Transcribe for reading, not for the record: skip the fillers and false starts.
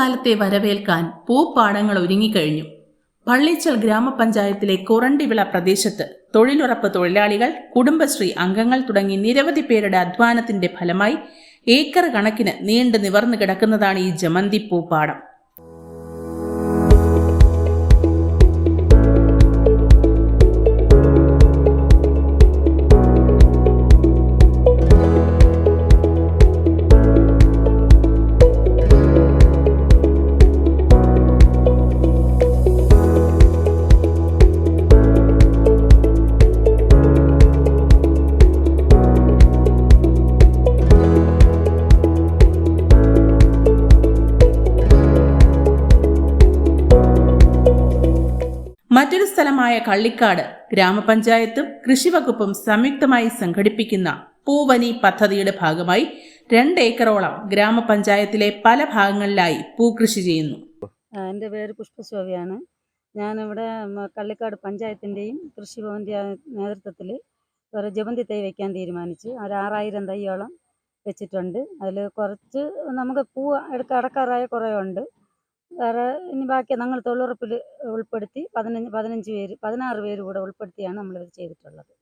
പൂക്കാലത്തെ വരവേൽക്കാൻ പൂപ്പാടങ്ങൾ ഒരുങ്ങിക്കഴിഞ്ഞു. പള്ളിച്ചൽ ഗ്രാമപഞ്ചായത്തിലെ കൊറണ്ടിവിള പ്രദേശത്ത് തൊഴിലുറപ്പ് തൊഴിലാളികൾ, കുടുംബശ്രീ അംഗങ്ങൾ തുടങ്ങി നിരവധി പേരുടെ അധ്വാനത്തിന്റെ ഫലമായി ഏക്കർ കണക്കിന് നീണ്ടു നിവർന്നു കിടക്കുന്നതാണ് ഈ ജമന്തി പൂപ്പാടം. മറ്റൊരു സ്ഥലമായ കള്ളിക്കാട് ഗ്രാമപഞ്ചായത്തും കൃഷിവകുപ്പും സംയുക്തമായി സംഘടിപ്പിക്കുന്ന പൂവനി പദ്ധതിയുടെ ഭാഗമായി 2 ഏക്കറോളം ഗ്രാമപഞ്ചായത്തിലെ പല ഭാഗങ്ങളിലായി പൂക്കൃഷി ചെയ്യുന്നു. എൻ്റെ പേര് പുഷ്പശോഭയാണ്. ഞാനിവിടെ കള്ളിക്കാട് പഞ്ചായത്തിൻ്റെയും കൃഷിഭവൻ്റെ നേതൃത്വത്തിൽ ഒരു ജമന്തി തൈ വയ്ക്കാൻ തീരുമാനിച്ചു. ഒരു 6000 തൈയോളം വെച്ചിട്ടുണ്ട്. അതിൽ കുറച്ച് നമുക്ക് പൂ അടക്കാറായ കുറേ ഉണ്ട്. വേറെ ഇനി ബാക്കി ഞങ്ങൾ തൊഴിലുറപ്പിൽ ഉൾപ്പെടുത്തി 16 പേര് കൂടെ ഉൾപ്പെടുത്തിയാണ് നമ്മളിത് ചെയ്തിട്ടുള്ളത്.